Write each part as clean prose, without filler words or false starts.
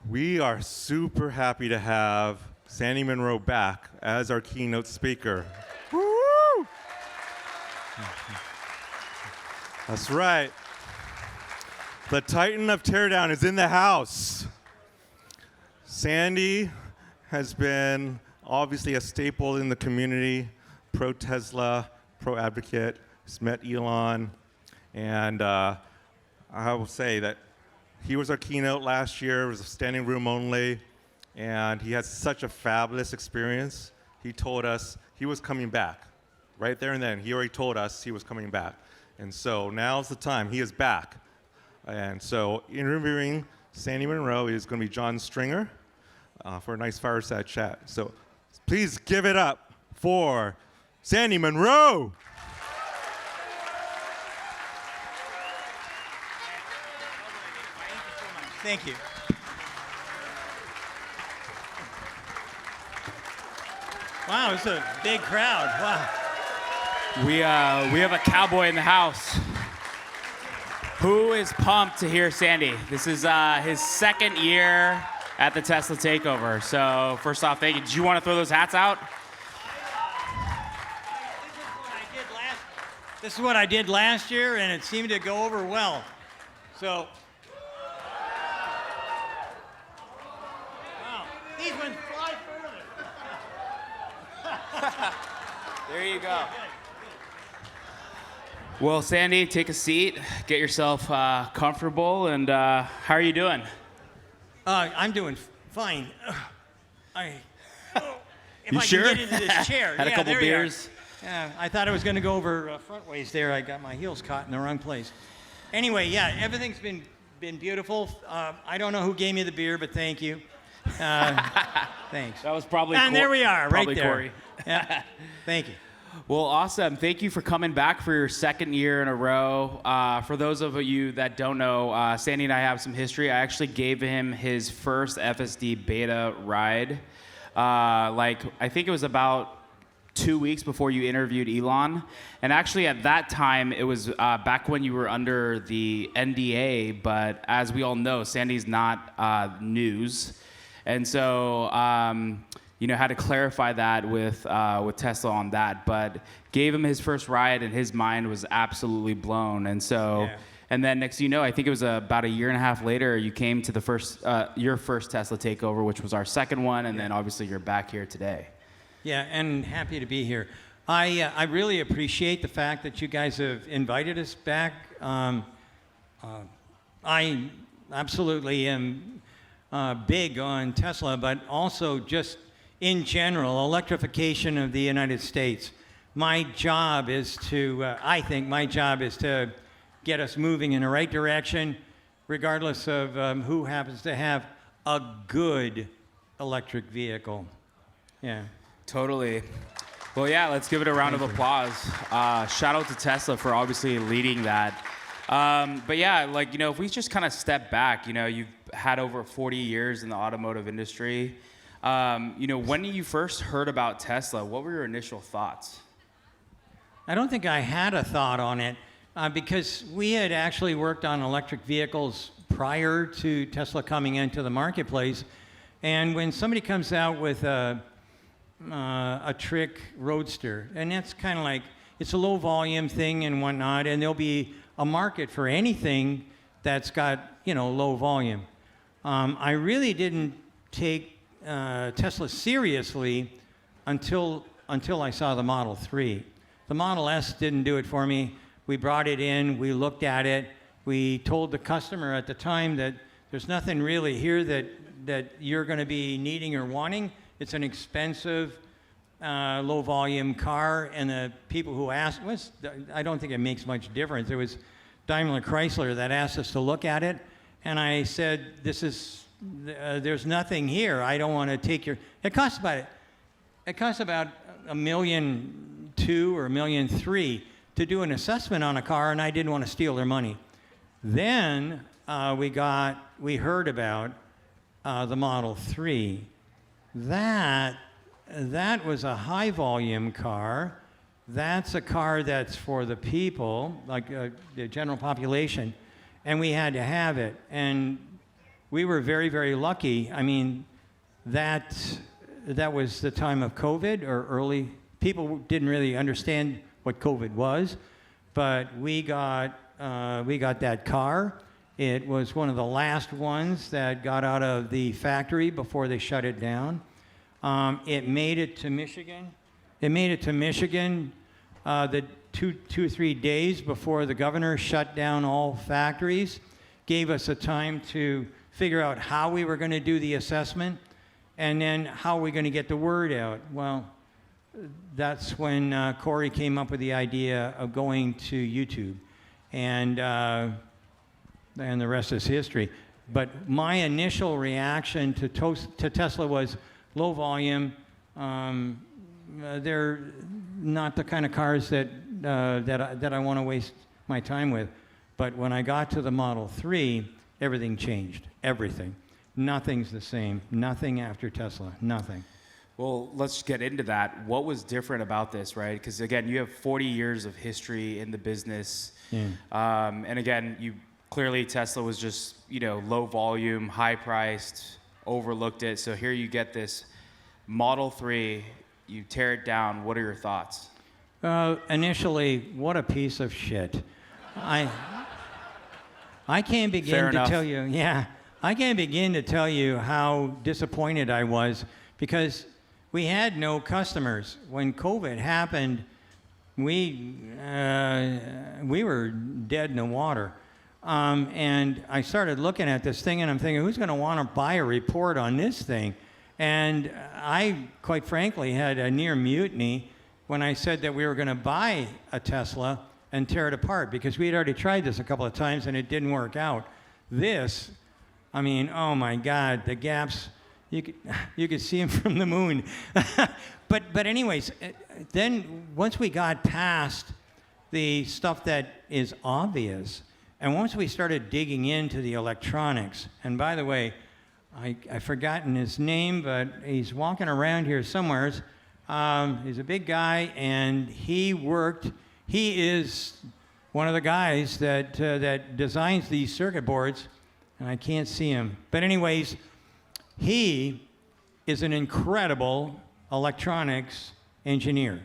We are super happy to have Sany Munro back as our keynote speaker. Woo! That's right. The Titan of Teardown is in the house. Sandy has been obviously a staple in the community, pro-Tesla, pro-advocate. He's met Elon, and I will say that he was our keynote last year. It was a standing room only, and he had such a fabulous experience. He told us he was coming back. Right there and then, he already told us he was coming back. And so now's the time. He is back. And so interviewing Sany Munro is going to be John Stringer for a nice fireside chat. So please give it up for Sany Munro. Thank you. Wow, it's a big crowd. Wow. We have a cowboy in the house. Who is pumped to hear Sandy? This is his second year at the Tesla Takeover. So first off, thank you. Did you want to throw those hats out? This is what I did last year, and it seemed to go over well. So. Wow, these ones fly further. There you go. Well, Sandy, take a seat, get yourself comfortable, and how are you doing? I'm doing fine. If you I sure? can get into this chair. Had a couple there beers. Yeah, I thought I was going to go over front ways there. I got my heels caught in the wrong place. Anyway, yeah, everything's been beautiful. I don't know who gave me the beer, but thank you. Thanks. That was probably And there we are, right there. Corey. Yeah. Thank you. Well, awesome. Thank you for coming back for your second year in a row. For those of you that don't know, Sandy and I have some history. I actually gave him his first FSD beta ride. I think it was about 2 weeks before you interviewed Elon. And actually at that time, it was back when you were under the NDA, but as we all know, Sandy's not news. And so, had to clarify that with Tesla on that, but gave him his first ride and his mind was absolutely blown. And so, yeah. And then next, I think it was about a year and a half later, you came to the your first Tesla Takeover, which was our second one. And then obviously you're back here today. Yeah, and happy to be here. I really appreciate the fact that you guys have invited us back. I absolutely am big on Tesla, but also just in general, electrification of the United States. My job is to, I think my job is to get us moving in the right direction, regardless of who happens to have a good electric vehicle. Yeah. Totally. Well, yeah, let's give it a round of applause. Shout out to Tesla for obviously leading that. But yeah, if we just kind of step back, you've had over 40 years in the automotive industry. When you first heard about Tesla, what were your initial thoughts? I don't think I had a thought on it because we had actually worked on electric vehicles prior to Tesla coming into the marketplace. And when somebody comes out with a trick roadster, and that's kind of like, it's a low volume thing and whatnot, and there'll be a market for anything that's got, low volume. I really didn't take Tesla seriously until I saw the Model 3. The Model S didn't do it for me. We brought it in, we looked at it, we told the customer at the time that there's nothing really here that you're going to be needing or wanting. It's an expensive, low-volume car, and the people who asked, I don't think it makes much difference. It was Daimler Chrysler that asked us to look at it, and I said, there's nothing here. I don't want to take your... It costs about $1.2 million or $1.3 million to do an assessment on a car, and I didn't want to steal their money. Then we heard about the Model 3. That was a high volume car. That's a car that's for the people, like the general population, and we had to have it. And we were very, very lucky. I mean, that was the time of COVID or early. People didn't really understand what COVID was, but we got that car. It was one of the last ones that got out of the factory before they shut it down. It made it to Michigan. The 2 or 3 days before the governor shut down all factories, gave us a time to figure out how we were going to do the assessment, and then how we're going to get the word out. Well, that's when Corey came up with the idea of going to YouTube, and the rest is history. But my initial reaction to Tesla was low volume. They're not the kind of cars that I want to waste my time with. But when I got to the Model 3, everything changed. Everything. Nothing's the same. Nothing after Tesla. Nothing. Well, let's get into that. What was different about this, right? Because again, you have 40 years of history in the business. Yeah. And again, clearly Tesla was just, low volume, high priced, overlooked it. So here you get this Model 3, you tear it down. What are your thoughts? Initially, what a piece of shit. I can't begin Fair to enough. tell you. Yeah, I can't begin to tell you how disappointed I was, because we had no customers when COVID happened. We were dead in the water, and I started looking at this thing, and I'm thinking, who's going to want to buy a report on this thing? And I, quite frankly, had a near mutiny when I said that we were going to buy a Tesla and tear it apart, because we had already tried this a couple of times and it didn't work out. This, I mean, oh my God, the gaps, you could see them from the moon. But anyways, then once we got past the stuff that is obvious, and once we started digging into the electronics, and by the way, I've forgotten his name, but he's walking around here somewhere. He's a big guy, and he is one of the guys that designs these circuit boards, and I can't see him. But anyways, he is an incredible electronics engineer.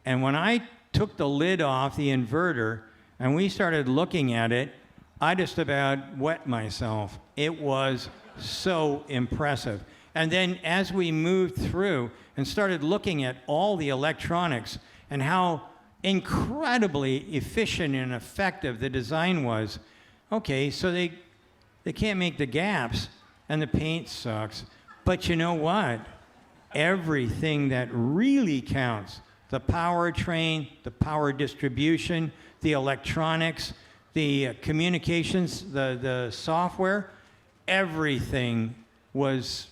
And when I took the lid off the inverter and we started looking at it, I just about wet myself. It was so impressive. And then as we moved through and started looking at all the electronics and how incredibly efficient and effective the design was, okay, so they can't make the gaps and the paint sucks. But you know what? Everything that really counts, the powertrain, the power distribution, the electronics, the communications, the software, everything was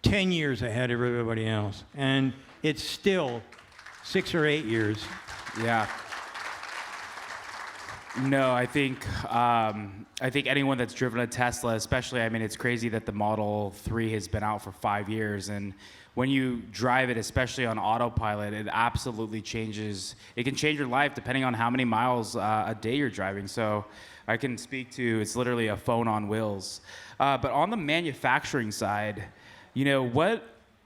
10 years ahead of everybody else. And it's still 6 or 8 years. Yeah. No, I think anyone that's driven a Tesla, especially, I mean, it's crazy that the Model 3 has been out for 5 years, and when you drive it, especially on autopilot, it absolutely changes. It can change your life depending on how many miles a day you're driving. So I can speak to, it's literally a phone on wheels. But on the manufacturing side,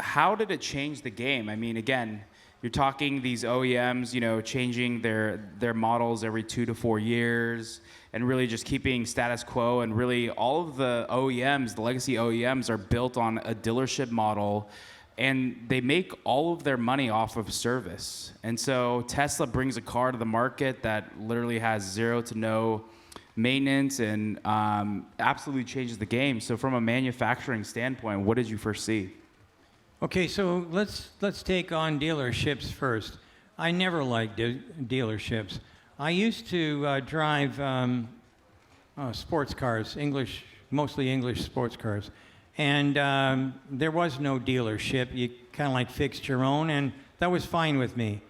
how did it change the game? I mean, again, you're talking these OEMs, changing their models every 2 to 4 years and really just keeping status quo. And really all of the OEMs, the legacy OEMs, are built on a dealership model, and they make all of their money off of service. And so Tesla brings a car to the market that literally has 0 to no maintenance and absolutely changes the game. So from a manufacturing standpoint, what did you first see? Okay, so let's take on dealerships first. I never liked dealerships. I used to drive sports cars, mostly English sports cars, and there was no dealership. You kind of like fixed your own, and that was fine with me.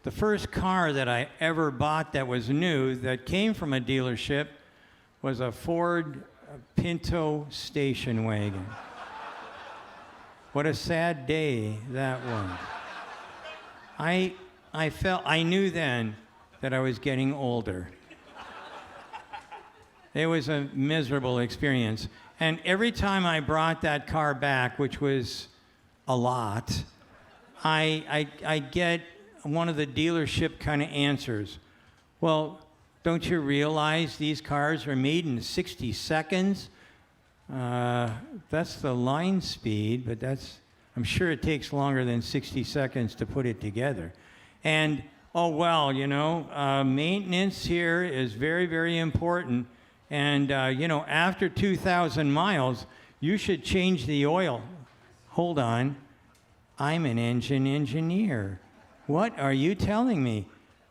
The first car that I ever bought that was new, that came from a dealership, was a Ford Pinto station wagon. What a sad day that was. I knew then that I was getting older. It was a miserable experience. And every time I brought that car back, which was a lot, I get one of the dealership kind of answers. Well, don't you realize these cars are made in 60 seconds? That's the line speed, but I'm sure it takes longer than 60 seconds to put it together. And, oh, well, maintenance here is very, very important. And, after 2,000 miles, you should change the oil. Hold on. I'm an engine engineer. What are you telling me?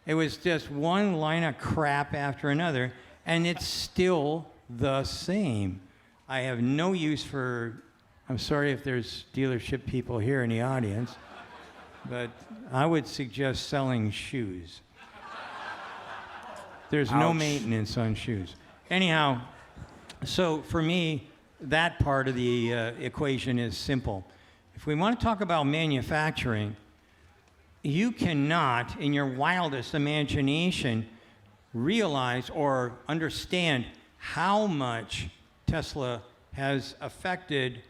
It was just one line of crap after another, and it's still the same. I have no use for, I'm sorry if there's dealership people here in the audience, but I would suggest selling shoes. There's no Ouch. maintenance on shoes. Anyhow, so for me, that part of the equation is simple. If we want to talk about manufacturing, you cannot, in your wildest imagination, realize or understand how much Tesla has affected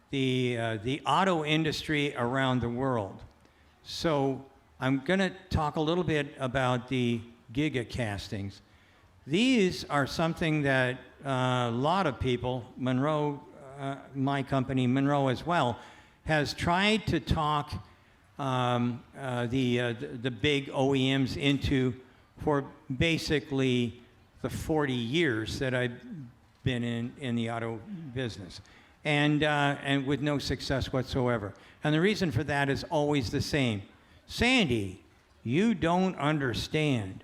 the auto industry around the world. So I'm going to talk a little bit about the giga castings. These are something that a lot of people, Munro, my company, Munro as well, has tried to talk the big OEMs into for basically the 40 years that I've been in the auto business, and with no success whatsoever. And the reason for that is always the same. Sandy, you don't understand.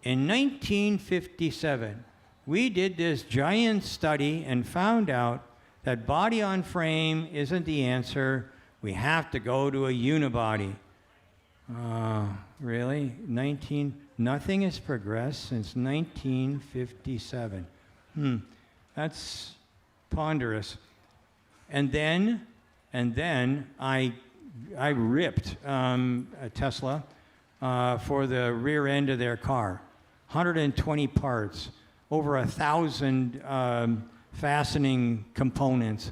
In 1957, we did this giant study and found out that body on frame isn't the answer. We have to go to a unibody. Really? Nothing has progressed since 1957. That's ponderous. And then I ripped a Tesla for the rear end of their car. 120 parts, over 1,000 fastening components.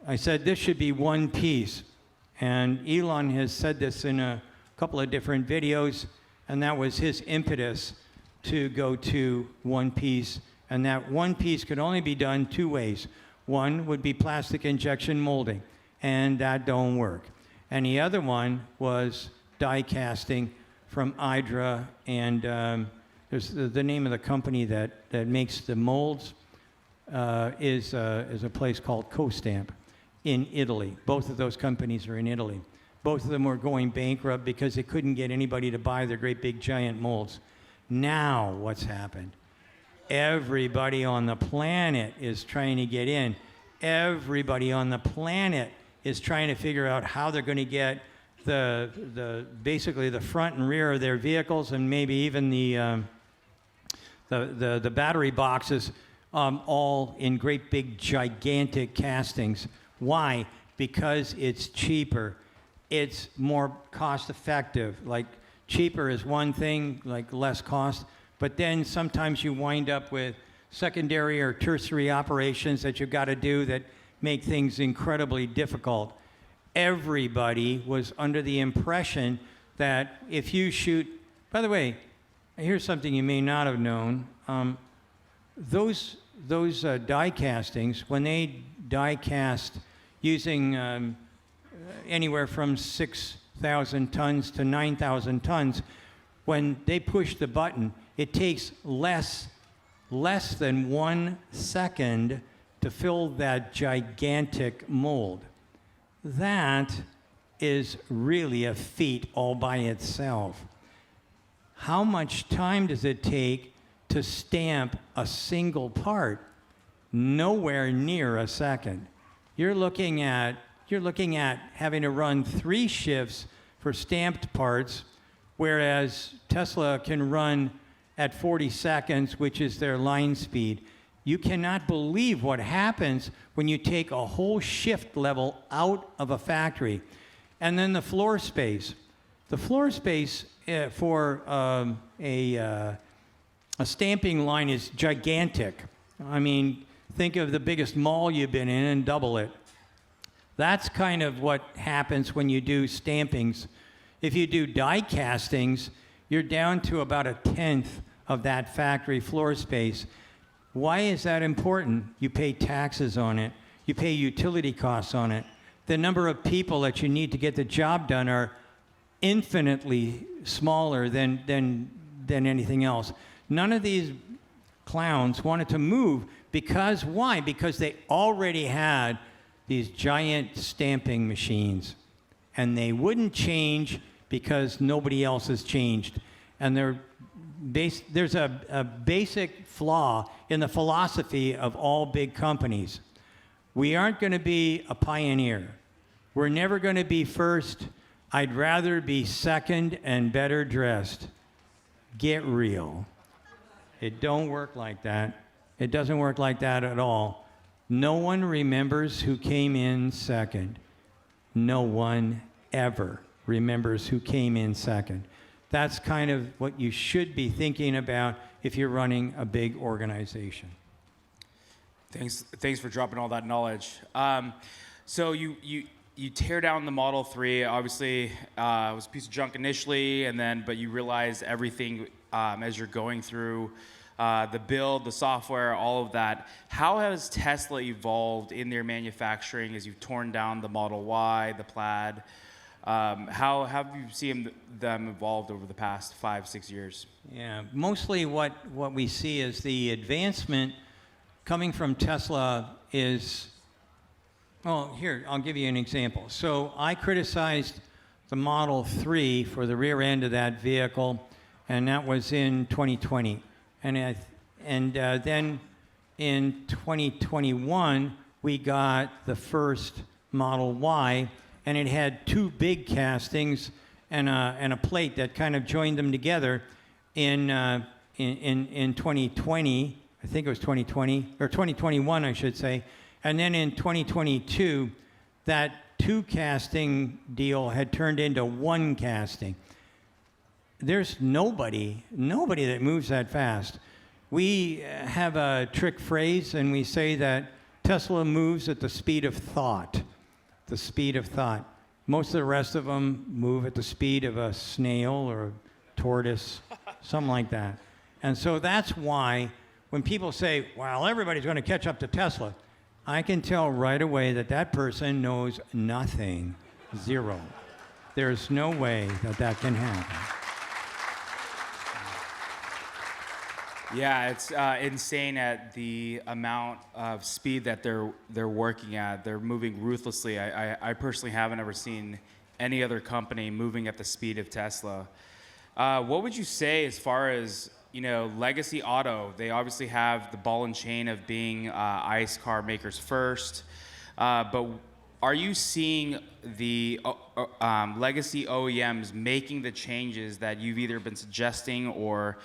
I said this should be one piece. And Elon has said this in a couple of different videos, and that was his impetus to go to one piece. And that one piece could only be done two ways. One would be plastic injection molding, and that don't work. And the other one was die casting from Hydra, and there's the name of the company that makes the molds is a place called Costamp in Italy. Both of those companies are in Italy. Both of them were going bankrupt because they couldn't get anybody to buy their great big giant molds. Now what's happened? Everybody on the planet is trying to get in. Everybody on the planet is trying to figure out how they're going to get basically the front and rear of their vehicles, and maybe even the battery boxes, all in great big gigantic castings. Why? Because it's cheaper. It's more cost effective. Like, cheaper is one thing, like less cost, but then sometimes you wind up with secondary or tertiary operations that you've got to do that make things incredibly difficult. Everybody was under the impression that if you shoot, by the way, here's something you may not have known. Those die castings, when they die cast using anywhere from 6,000 tons to 9,000 tons, when they push the button, it takes less than 1 second to fill that gigantic mold. That is really a feat all by itself. How much time does it take to stamp a single part? Nowhere near a second. You're looking at having to run 3 shifts for stamped parts, whereas Tesla can run at 40 seconds, which is their line speed. You cannot believe what happens when you take a whole shift level out of a factory. And then the floor space. The floor space for a stamping line is gigantic. I mean, think of the biggest mall you've been in and double it. That's kind of what happens when you do stampings. If you do die castings, you're down to about 1/10 of that factory floor space. Why is that important? You pay taxes on it. You pay utility costs on it. The number of people that you need to get the job done are infinitely smaller than anything else. None of these clowns wanted to move because why? Because they already had these giant stamping machines, and they wouldn't change because nobody else has changed. And there's a basic flaw in the philosophy of all big companies. We aren't going to be a pioneer. We're never going to be first. I'd rather be second and better dressed. Get real. It don't work like that. It doesn't work like that at all. No one remembers who came in second. No one ever remembers who came in second. That's kind of what you should be thinking about if you're running a big organization. Thanks for dropping all that knowledge. So you tear down the Model 3. Obviously, it was a piece of junk initially, but you realize everything as you're going through the build, the software, all of that. How has Tesla evolved in their manufacturing as you've torn down the Model Y, the Plaid? How have you seen them evolved over the past 5-6 years? Yeah, mostly what we see is the advancement coming from Tesla is, well, here, I'll give you an example. So I criticized the Model 3 for the rear end of that vehicle, and that was in 2020. And then in 2021, we got the first Model Y, and it had 2 big castings and a plate that kind of joined them together in 2020. I think it was 2020, or 2021, I should say. And then in 2022, that 2 casting deal had turned into 1 casting. There's nobody that moves that fast. We have a trick phrase, and we say that Tesla moves at the speed of thought. The speed of thought. Most of the rest of them move at the speed of a snail or a tortoise, something like that. And so that's why when people say, well, everybody's going to catch up to Tesla, I can tell right away that that person knows nothing. Zero. There's no way that can happen. Yeah, it's insane at the amount of speed that they're working at. They're moving ruthlessly. I personally haven't ever seen any other company moving at the speed of Tesla. What would you say as far as, legacy auto? They obviously have the ball and chain of being ICE car makers first, but are you seeing the legacy OEMs making the changes that you've either been suggesting, or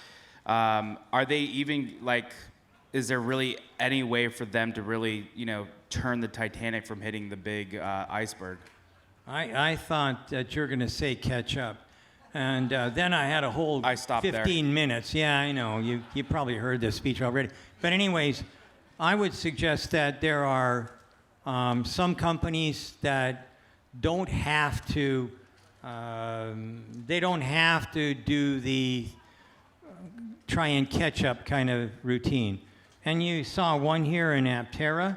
are they even is there really any way for them to really, turn the Titanic from hitting the big iceberg? I thought that you're going to say catch up. And then I had a whole 15 minutes. Yeah, I know. You probably heard this speech already. But anyways, I would suggest that there are some companies that don't have to, they don't have to do the try and catch up kind of routine. And you saw one here in Aptera.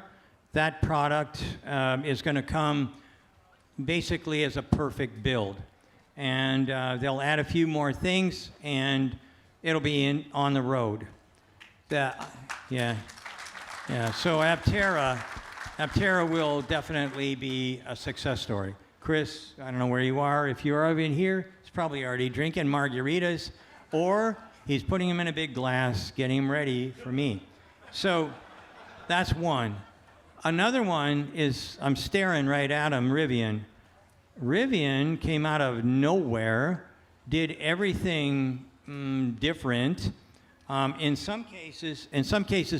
That product is going to come basically as a perfect build. And they'll add a few more things, and it'll be on the road. So Aptera will definitely be a success story. Chris, I don't know where you are. If you're over in here, he's probably already drinking margaritas, or he's putting them in a big glass, getting them ready for me. So that's one. Another one is, I'm staring right at him, Rivian. Rivian came out of nowhere, did everything different. In some cases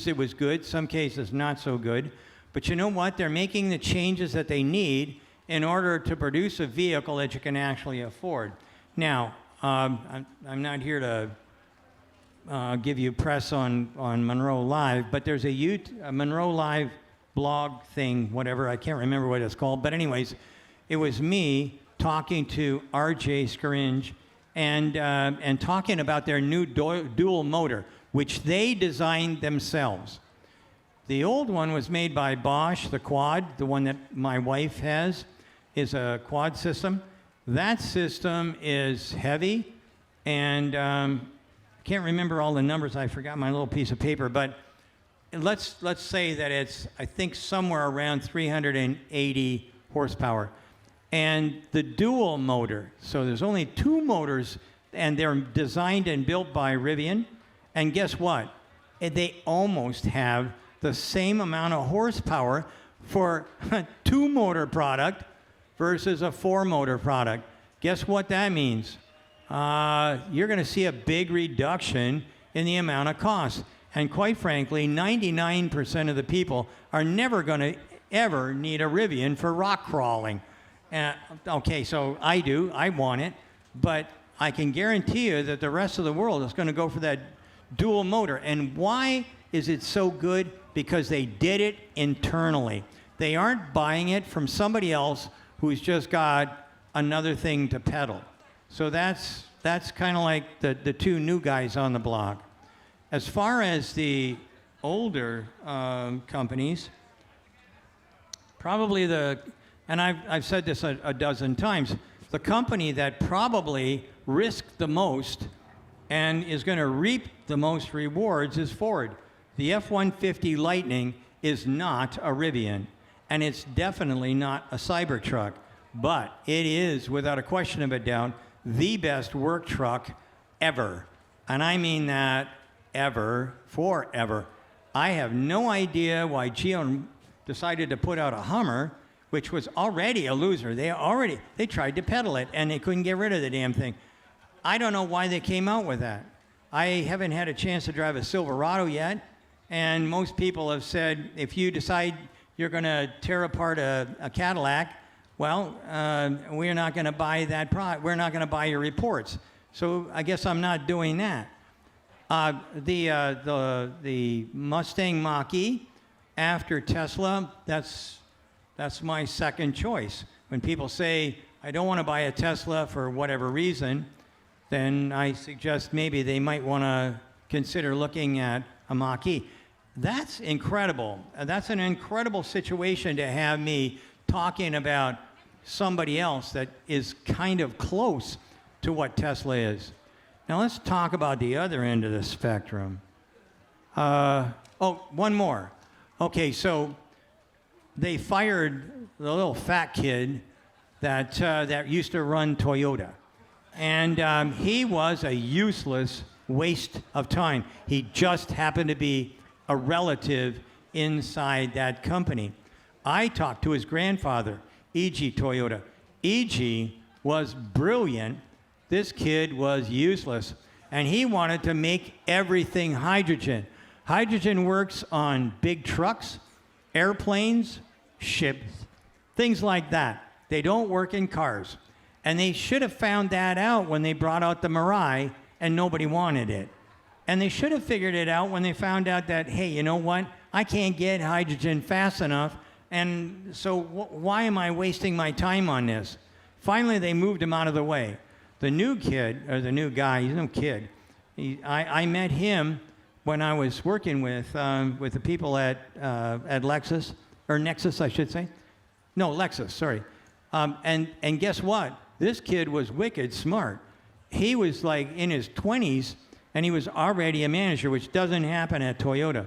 it was good, some cases not so good. But you know what? They're making the changes that they need in order to produce a vehicle that you can actually afford. Now, I'm not here to give you press on Munro Live, but there's a Munro Live blog thing, whatever, I can't remember what it's called, but anyways, it was me talking to RJ Scaringe and talking about their new dual motor, which they designed themselves. The old one was made by Bosch, the quad, the one that my wife has, is a quad system. That system is heavy, and can't remember all the numbers. I forgot my little piece of paper, but let's say that it's, I think, somewhere around 380 horsepower. And the dual motor, so there's only 2 motors, and they're designed and built by Rivian. And guess what? They almost have the same amount of horsepower for a 2-motor product versus a 4-motor product. Guess what that means? You're going to see a big reduction in the amount of cost. And quite frankly, 99% of the people are never going to ever need a Rivian for rock crawling. Okay, so I want it, but I can guarantee you that the rest of the world is going to go for that dual motor. And why is it so good? Because they did it internally. They aren't buying it from somebody else who's just got another thing to peddle. So that's kind of like the 2 new guys on the block. As far as the older companies, probably and I've said this a dozen times, the company that probably risked the most and is going to reap the most rewards is Ford. The F-150 Lightning is not a Rivian, and it's definitely not a Cybertruck, but it is, without a question of a doubt, the best work truck ever. And I mean that ever, forever. I have no idea why GM decided to put out a Hummer, which was already a loser. They tried to peddle it, and they couldn't get rid of the damn thing. I don't know why they came out with that. I haven't had a chance to drive a Silverado yet, and most people have said, if you decide you're going to tear apart a Cadillac, well, we're not going to buy that product. We're not going to buy your reports. So I guess I'm not doing that. The Mustang Mach-E after Tesla, that's my second choice. When people say, I don't want to buy a Tesla for whatever reason, then I suggest maybe they might want to consider looking at a Mach-E. That's incredible. That's an incredible situation to have me talking about somebody else that is kind of close to what Tesla is. Now let's talk about the other end of the spectrum. One more. Okay, so they fired the little fat kid that used to run Toyota. And he was a useless waste of time. He just happened to be a relative inside that company. I talked to his grandfather, E.G. Toyota. E.G. was brilliant. This kid was useless. And he wanted to make everything hydrogen. Hydrogen works on big trucks, airplanes, ships, things like that. They don't work in cars. And they should have found that out when they brought out the Mirai and nobody wanted it. And they should have figured it out when they found out that, hey, you know what? I can't get hydrogen fast enough, and so why am I wasting my time on this? Finally, they moved him out of the way. The new kid, or the new guy, he's no kid. I met him when I was working with the people at Lexus, or Nexus, I should say. No, Lexus, sorry. And guess what? This kid was wicked smart. He was like in his 20s, and he was already a manager, which doesn't happen at Toyota.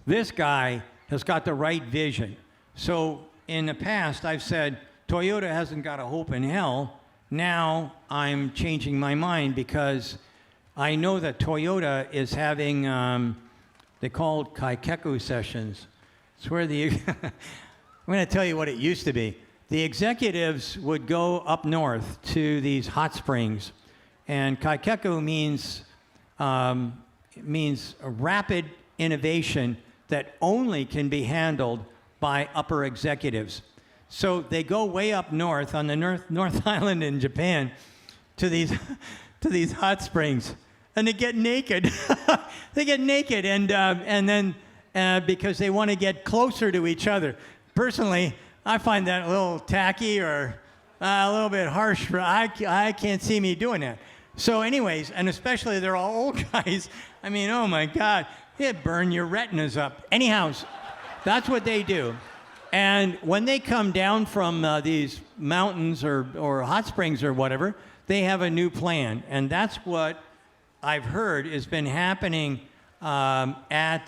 This guy has got the right vision. So in the past, I've said, Toyota hasn't got a hope in hell. Now I'm changing my mind because I know that Toyota is having, they call it Kaikeku sessions. It's where I'm going to tell you what it used to be. The executives would go up north to these hot springs, and Kaikeku means a rapid innovation that only can be handled by upper executives. So they go way up north on the North Island in Japan to these hot springs, and they get naked. They get naked, and then because they want to get closer to each other. Personally, I find that a little tacky or a little bit harsh. I can't see me doing that. So anyways, and especially they're all old guys. I mean, oh my God, it'd burn your retinas up. Anyhow, that's what they do. And when they come down from these mountains or hot springs or whatever, they have a new plan. And that's what I've heard has been happening at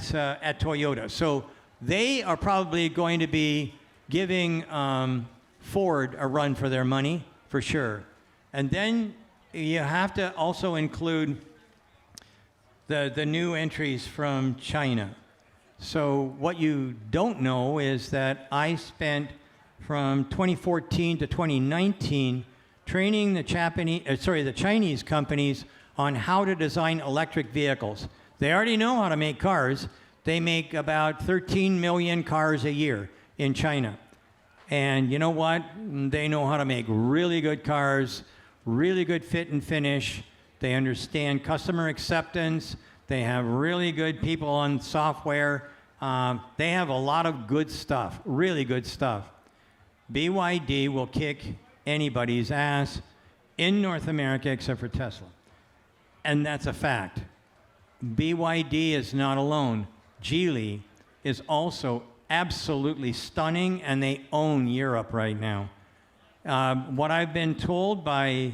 Toyota. So they are probably going to be giving Ford a run for their money, for sure. And then you have to also include the new entries from China. So what you don't know is that I spent from 2014 to 2019 training the Chinese companies on how to design electric vehicles. They already know how to make cars. They make about 13 million cars a year in China. And you know what? They know how to make really good cars, really good fit and finish. They understand customer acceptance. They have really good people on software. They have a lot of good stuff, really good stuff. BYD will kick anybody's ass in North America except for Tesla. And that's a fact. BYD is not alone. Geely is also absolutely stunning, and they own Europe right now. What I've been told by,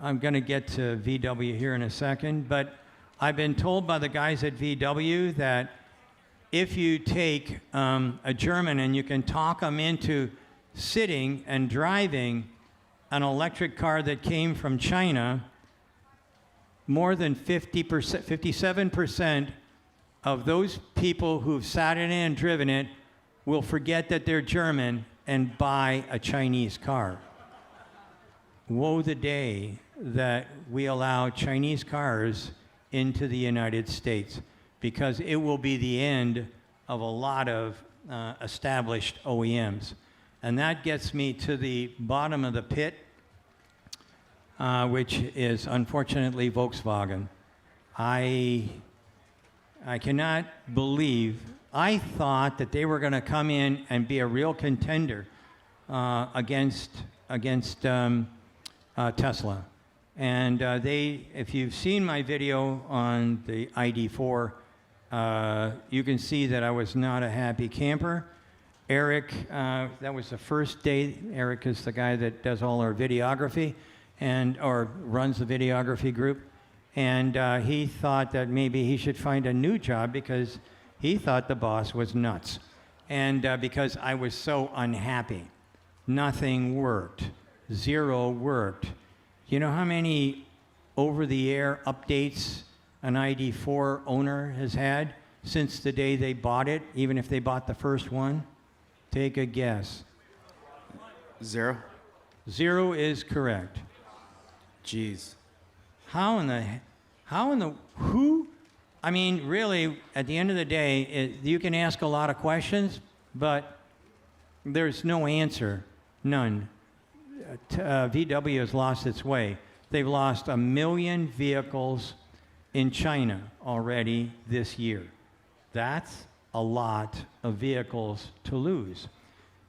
I'm going to get to VW here in a second, but I've been told by the guys at VW that if you take a German and you can talk them into sitting and driving an electric car that came from China, more than 50%, 57% of those people who've sat in it and driven it will forget that they're German and buy a Chinese car. Woe the day that we allow Chinese cars into the United States, because it will be the end of a lot of established OEMs. And that gets me to the bottom of the pit, which is unfortunately Volkswagen. I cannot believe, I thought that they were going to come in and be a real contender against Tesla. And if you've seen my video on the ID4, you can see that I was not a happy camper. Eric, that was the first day. Eric is the guy that does all our videography or runs the videography group. And he thought that maybe he should find a new job because he thought the boss was nuts. And because I was so unhappy. Nothing worked. Zero worked. You know how many over-the-air updates an ID4 owner has had since the day they bought it, even if they bought the first one? Take a guess. 0? 0 is correct. Jeez. Who? I mean, really, at the end of the day, you can ask a lot of questions, but there's no answer. None. VW has lost its way. They've lost 1 million vehicles in China already this year. That's a lot of vehicles to lose.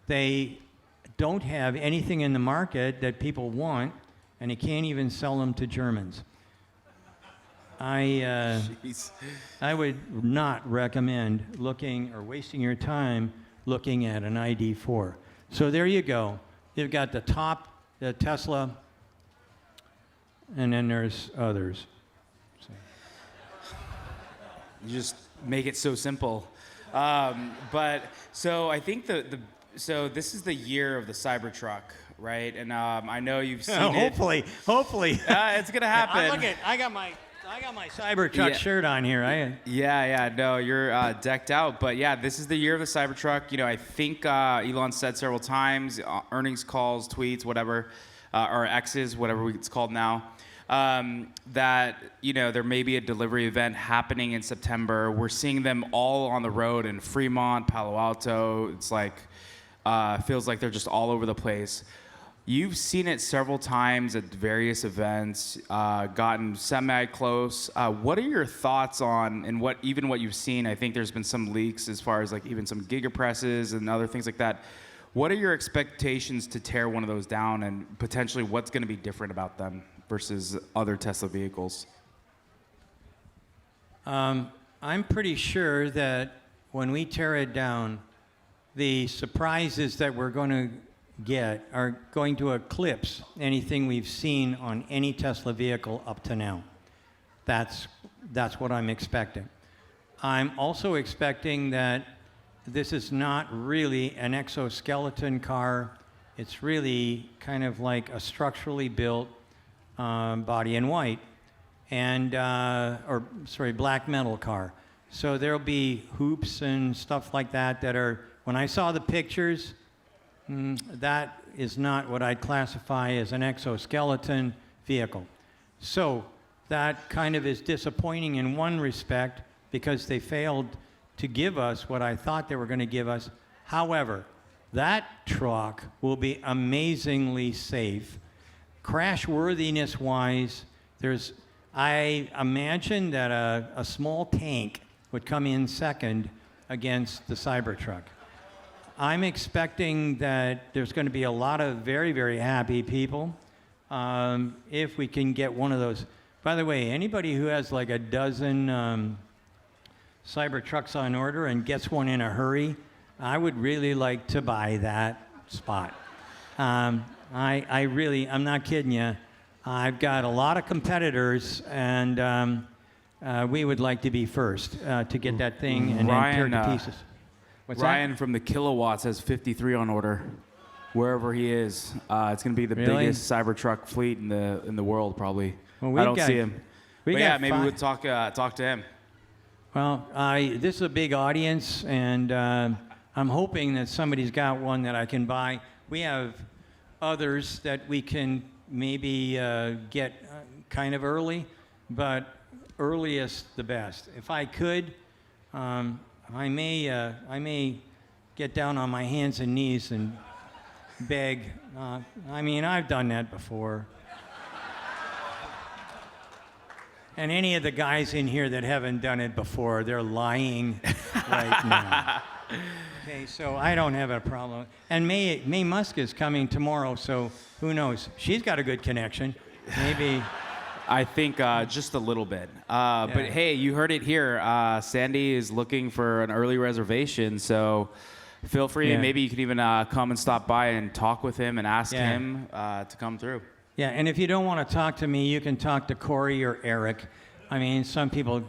They don't have anything in the market that people want, and they can't even sell them to Germans. I would not recommend looking or wasting your time looking at an ID4. So there you go. You've got the top, the Tesla, and then there's others. So. You just make it so simple. But so I think so this is the year of the Cybertruck, right? And I know you've seen it. Hopefully. It's gonna happen. Look at, I got my Cybertruck shirt on here. Yeah. No, you're decked out. But yeah, this is the year of the Cybertruck. You know, I think Elon said several times, earnings calls, tweets, whatever, or X's, whatever it's called now, that, you know, there may be a delivery event happening in September. We're seeing them all on the road in Fremont, Palo Alto. It's like, feels like they're just all over the place. You've seen it several times at various events, gotten semi-close. What are your thoughts on, and what you've seen? I think there's been some leaks as far as like even some gigapresses and other things like that. What are your expectations to tear one of those down, and potentially what's going to be different about them versus other Tesla vehicles? I'm pretty sure that when we tear it down, the surprises that we're going to get are going to eclipse anything we've seen on any Tesla vehicle up to now. That's what I'm expecting. I'm also expecting that this is not really an exoskeleton car. It's really kind of like a structurally built body in white and black metal car. So there'll be hoops and stuff like that are, when I saw the pictures, that is not what I'd classify as an exoskeleton vehicle. So that kind of is disappointing in one respect because they failed to give us what I thought they were going to give us. However, that truck will be amazingly safe. Crashworthiness-wise, I imagine that a small tank would come in second against the Cybertruck. I'm expecting that there's going to be a lot of very, very happy people if we can get one of those. By the way, anybody who has like a dozen Cybertrucks on order and gets one in a hurry, I would really like to buy that spot. I'm not kidding you. I've got a lot of competitors, and we would like to be first to get that thing and then tear it to pieces. What's Ryan that? from the Kilowatts has 53 on order, wherever he is. It's going to be the biggest Cybertruck fleet in the world, probably. Well, I don't see him. But yeah, maybe we'll talk to him. Well, this is a big audience, and I'm hoping that somebody's got one that I can buy. We have others that we can maybe get kind of early, but earliest the best. If I could, I may get down on my hands and knees and beg. I've done that before. And any of the guys in here that haven't done it before, they're lying right now. Okay, so I don't have a problem. And May Musk is coming tomorrow, so who knows? She's got a good connection. Maybe. I think just a little bit. But hey, you heard it here. Sandy is looking for an early reservation, so feel free. Yeah. Maybe you could even come and stop by and talk with him and ask him to come through. Yeah, and if you don't want to talk to me, you can talk to Corey or Eric. Some people,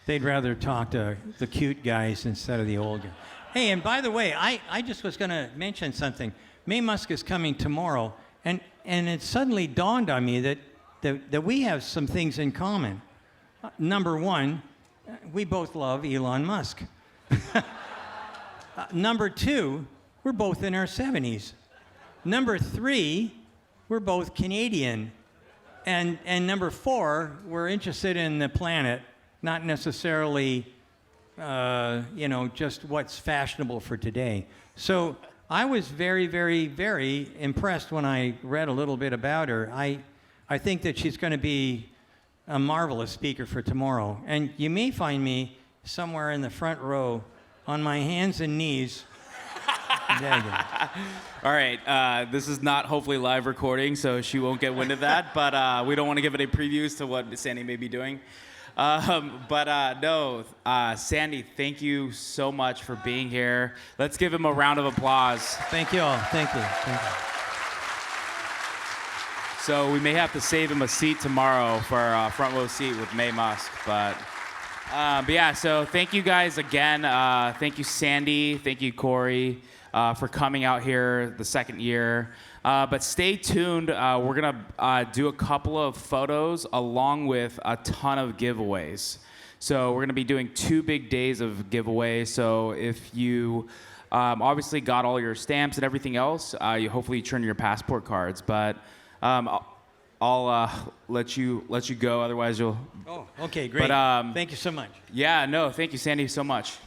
they'd rather talk to the cute guys instead of the old guys. Hey, and by the way, I just was going to mention something. May Musk is coming tomorrow, and it suddenly dawned on me that we have some things in common. Number one, we both love Elon Musk. Number two, we're both in our 70s. Number three, we're both Canadian. And number four, we're interested in the planet, not necessarily, just what's fashionable for today. So I was very, very, very impressed when I read a little bit about her. I think that she's going to be a marvelous speaker for tomorrow. And you may find me somewhere in the front row on my hands and knees. There you go. All right, this is not hopefully live recording, so she won't get wind of that, but we don't want to give any previews to what Sandy may be doing. Sandy, thank you so much for being here. Let's give him a round of applause. Thank you all. Thank you. Thank you. So we may have to save him a seat tomorrow for a front row seat with May Musk. But yeah, so thank you guys again. Thank you, Sandy. Thank you, Corey, for coming out here the second year. But stay tuned. We're going to do a couple of photos along with a ton of giveaways. So we're going to be doing 2 big days of giveaways. So if you obviously got all your stamps and everything else, you hopefully turn your passport cards. But I'll let you go. Otherwise, you'll. Oh, okay, great. But, thank you so much. Yeah, no, thank you, Sandy, so much.